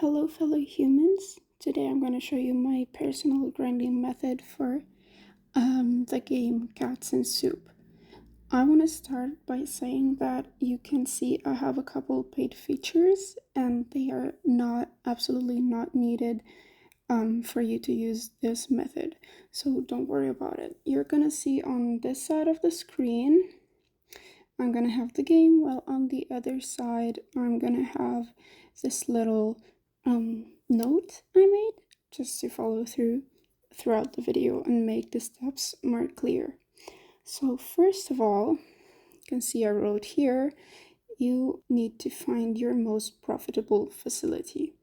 Hello fellow humans, today I'm going to show you my personal grinding method for the game Cats and Soup. I want to start by saying that you can see I have a couple paid features and they are absolutely not needed for you to use this method, so don't worry about it. You're going to see on this side of the screen I'm going to have the game, while on the other side I'm going to have this little note I made just to follow throughout the video and make the steps more clear. So first of all, you can see I wrote here, you need to find your most profitable facility.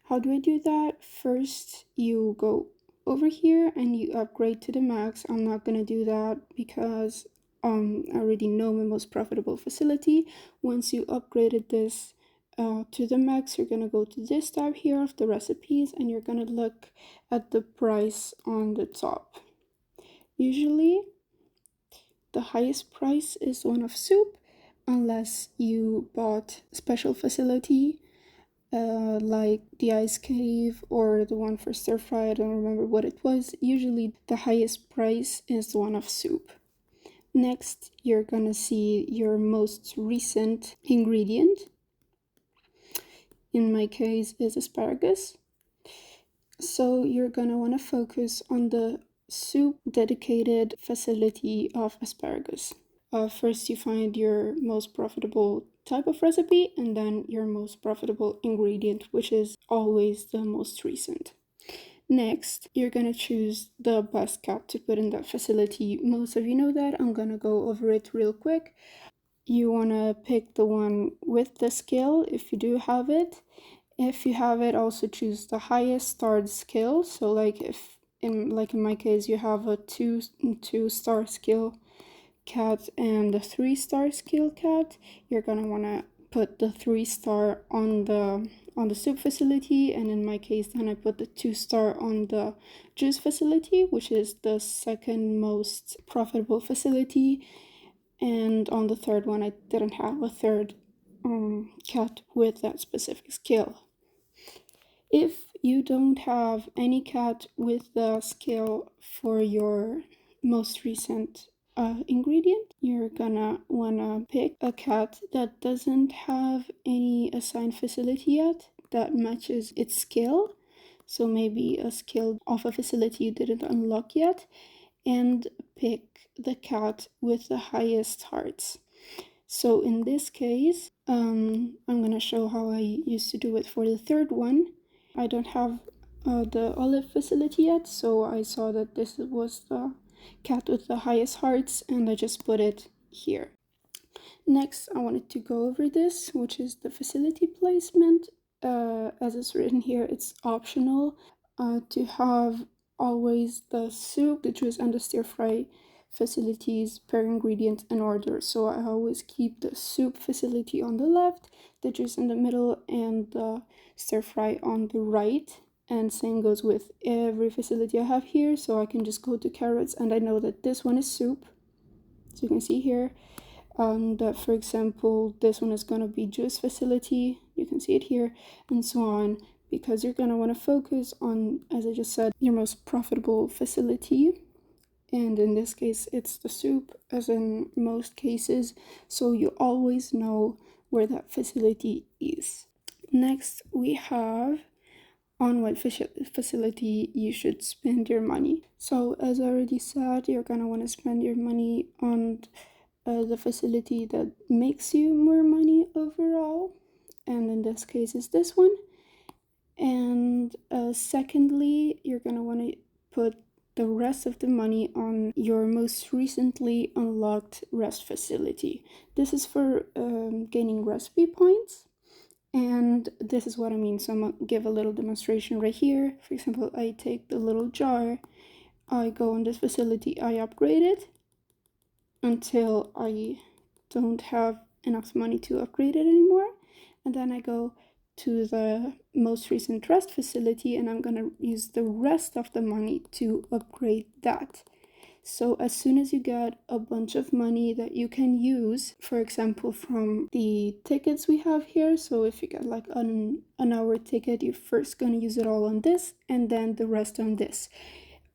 How do I do that? First, you go over here and you upgrade to the max. I'm not gonna do that because I already know my most profitable facility. Once you upgraded this to the max, you're gonna go to this tab here of the recipes and you're gonna look at the price on the top. Usually the highest price is one of soup, unless you bought special facility like the ice cave or the one for stir fry. I don't remember what it was. Usually the highest price is the one of soup. Next, you're gonna see your most recent ingredient. In my case is asparagus. So you're gonna want to focus on the soup dedicated facility of asparagus. First you find your most profitable type of recipe and then your most profitable ingredient, which is always the most recent. Next, you're gonna choose the best cat to put in that facility. Most of you know that. I'm gonna go over it real quick. You wanna pick the one with the skill if you do have it. If you have it, also choose the highest starred skill. So like if in my case you have a two-star skill cat and a 3-star skill cat, you're gonna want to put the 3-star on the soup facility, and in my case then I put the 2-star on the juice facility, which is the second most profitable facility, and on the third one I didn't have a third cat with that specific skill. If you don't have any cat with the skill for your most recent ingredient, you're gonna wanna pick a cat that doesn't have any assigned facility yet that matches its skill. So maybe a skill of a facility you didn't unlock yet, and pick the cat with the highest hearts. So in this case, I'm gonna show how I used to do it for the third one. I don't have the olive facility yet, so I saw that this was the cat with the highest hearts and I just put it here. Next, I wanted to go over this, which is the facility placement. As it's written here, it's optional to have always the soup, the juice, and the stir fry facilities per ingredient in order. So I always keep the soup facility on the left, the juice in the middle, and the stir fry on the right. And same goes with every facility I have here. So I can just go to carrots and I know that this one is soup. So you can see here that, for example, this one is going to be juice facility. You can see it here, and so on, because you're going to want to focus on, as I just said, your most profitable facility. And in this case, it's the soup, as in most cases, so you always know where that facility is. Next, we have on what facility you should spend your money. So as I already said, you're gonna want to spend your money on the facility that makes you more money overall, and in this case is this one. And secondly, you're gonna want to put the rest of the money on your most recently unlocked rest facility. This is for gaining recipe points, and this is what I mean. So I'm gonna give a little demonstration right here. For example, I take the little jar, I go on this facility, I upgrade it until I don't have enough money to upgrade it anymore, and then I go to the most recent rest facility and I'm gonna use the rest of the money to upgrade that. So as soon as you get a bunch of money that you can use, for example, from the tickets we have here, so if you get like an hour ticket, you're first gonna use it all on this and then the rest on this.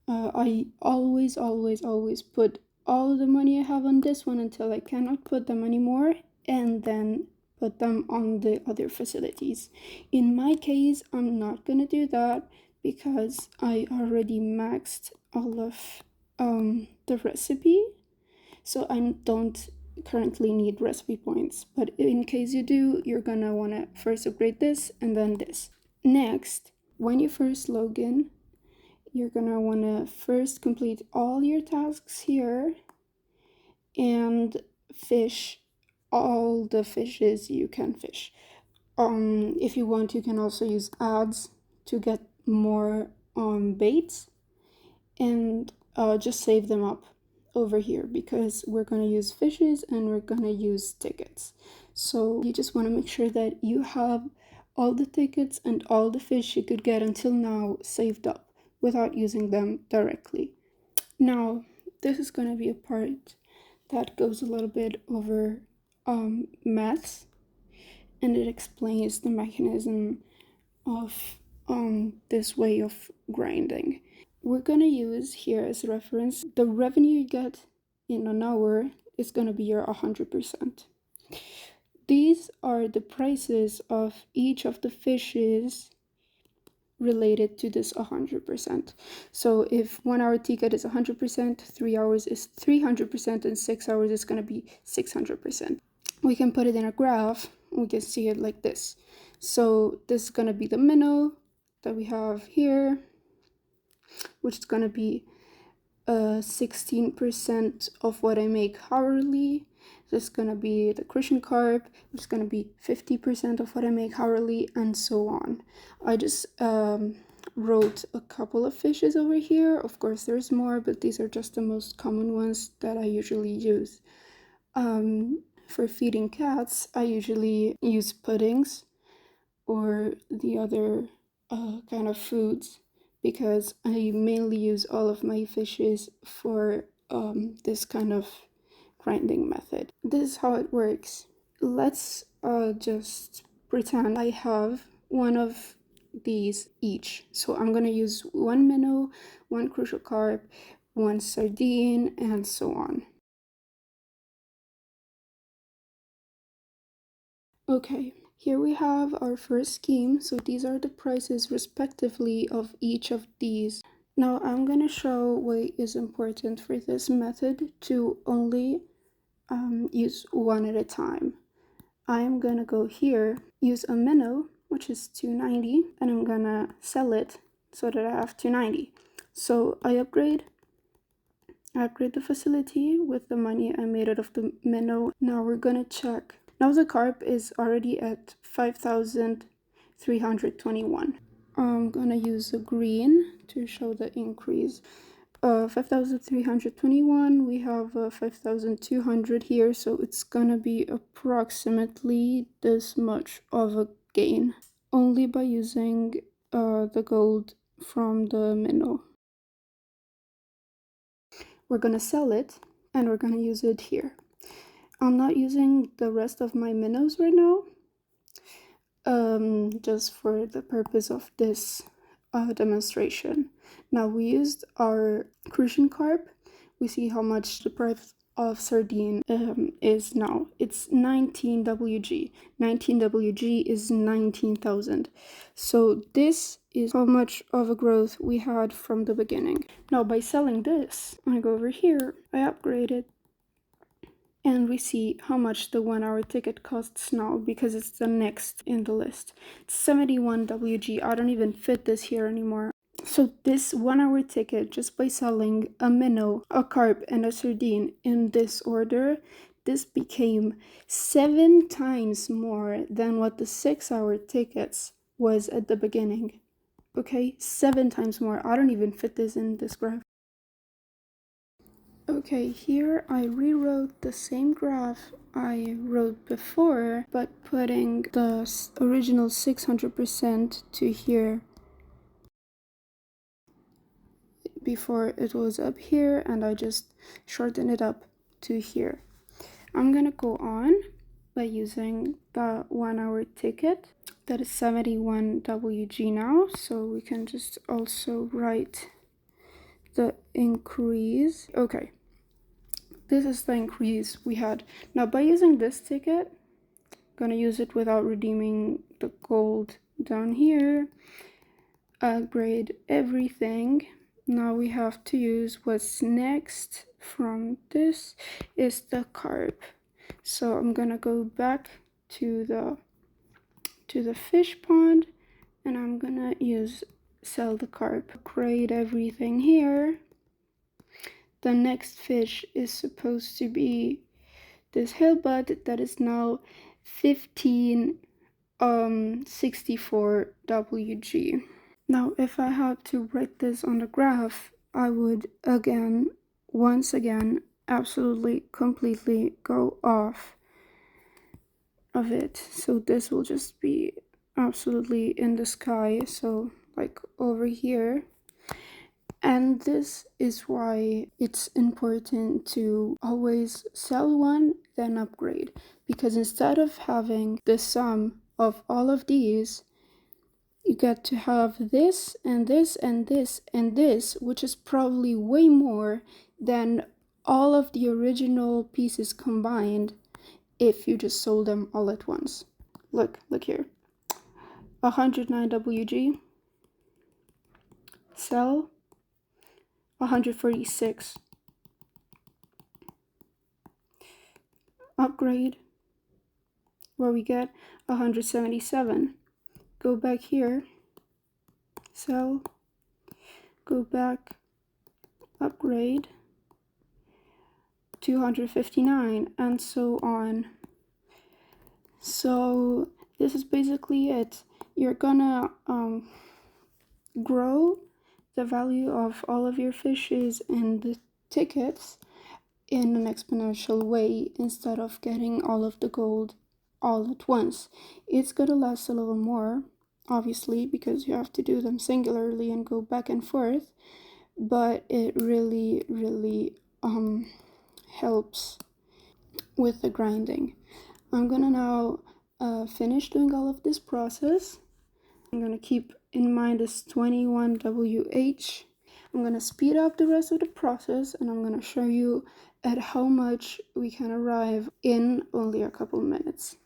I always put all the money I have on this one until I cannot put them anymore, and then put them on the other facilities. In my case, I'm not gonna do that because I already maxed all of the recipe, so I don't currently need recipe points. But in case you do, you're gonna wanna first upgrade this and then this. Next, when you first log in, you're gonna wanna first complete all your tasks here and fish all the fishes you can fish. If you want, you can also use ads to get more baits, and just save them up over here because we're gonna use fishes and we're gonna use tickets. So you just want to make sure that you have all the tickets and all the fish you could get until now saved up without using them directly. Now, this is gonna be a part that goes a little bit over maths, and it explains the mechanism of this way of grinding. We're gonna use here as a reference the revenue you get in an hour is gonna be your 100%. These are the prices of each of the fishes related to this 100%. So if 1 hour ticket is 100%, 3 hours is 300%, and 6 hours is going to be 600%. We can put it in a graph. We can see it like this. So this is going to be the minnow that we have here, which is going to be 16% of what I make hourly. This is going to be the crucian carp, which is going to be 50% of what I make hourly, and so on. I just wrote a couple of fishes over here. Of course, there's more, but these are just the most common ones that I usually use. For feeding cats, I usually use puddings or the other kind of foods, because I mainly use all of my fishes for this kind of grinding method. This is how it works. Let's just pretend I have one of these each. So I'm gonna use one minnow, one crucial carp, one sardine, and so on. Okay, here we have our first scheme. So these are the prices respectively of each of these. Now I'm gonna show why it's important for this method to only use one at a time. I'm gonna go here, use a minnow, which is 290, and I'm gonna sell it so that I have 290. So I upgrade the facility with the money I made out of the minnow. Now we're gonna check. Now the carp is already at 5,321. I'm gonna use a green to show the increase. 5,321, we have 5,200 here, so it's gonna be approximately this much of a gain, only by using the gold from the minnow. We're gonna sell it, and we're gonna use it here. I'm not using the rest of my minnows right now, just for the purpose of this demonstration. Now we used our crucian carp. We see how much the price of sardine is now. It's 19 WG. 19 WG is 19,000. So this is how much of a growth we had from the beginning. Now by selling this, I go over here, I upgrade it, and we see how much the 1 hour ticket costs now because it's the next in the list. It's 71 WG. I don't even fit this here anymore. So this 1 hour ticket, just by selling a minnow, a carp, and a sardine in this order, this became 7 times more than what the 6 hour tickets was at the beginning. Okay, 7 times more. I don't even fit this in this graph. Okay, here I rewrote the same graph I wrote before, but putting the original 600% to here, before it was up here and I just shortened it up to here. I'm gonna go on by using the 1 hour ticket. That is 71 WG now, so we can just also write the increase. Okay, this is the increase we had. Now by using this ticket, I'm gonna use it without redeeming the gold down here. Upgrade everything. Now we have to use what's next from this is the carp. So I'm gonna go back to the fish pond and I'm gonna sell the carp. Upgrade everything here. The next fish is supposed to be this hillbud that is now 1564 WG. Now if I had to write this on the graph, I would once again absolutely completely go off of it. So this will just be absolutely in the sky, so like over here. And this is why it's important to always sell one, then upgrade. Because instead of having the sum of all of these, you get to have this and this and this and this, which is probably way more than all of the original pieces combined if you just sold them all at once. Look here. 109 WG. Sell. 146. Upgrade. Where we get 177. Go back here. Sell. Go back. Upgrade. 259 and so on. So this is basically it. You're gonna grow the value of all of your fishes and the tickets in an exponential way instead of getting all of the gold all at once. It's gonna last a little more, obviously, because you have to do them singularly and go back and forth, but it really helps with the grinding. I'm gonna now finish doing all of this process. I'm gonna keep in mind this 21 WH. I'm gonna speed up the rest of the process and I'm gonna show you at how much we can arrive in only a couple minutes.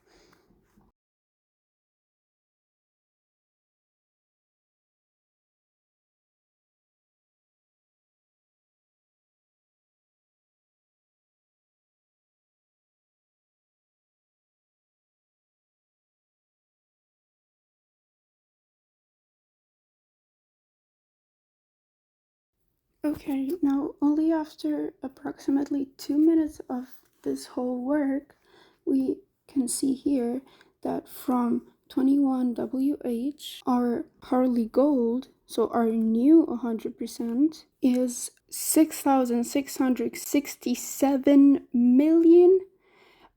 Okay, now only after approximately 2 minutes of this whole work, we can see here that from 21 WH, our Harley Gold, so our new 100%, is 6,667 million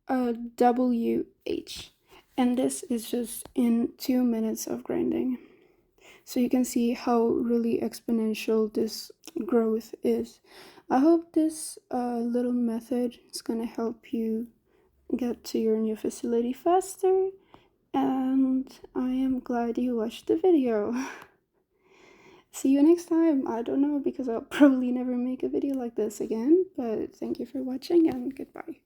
WH. And this is just in 2 minutes of grinding. So you can see how really exponential this growth is. I hope this little method is gonna help you get to your new facility faster, and I am glad you watched the video. See you next time. I don't know, because I'll probably never make a video like this again, but thank you for watching and goodbye.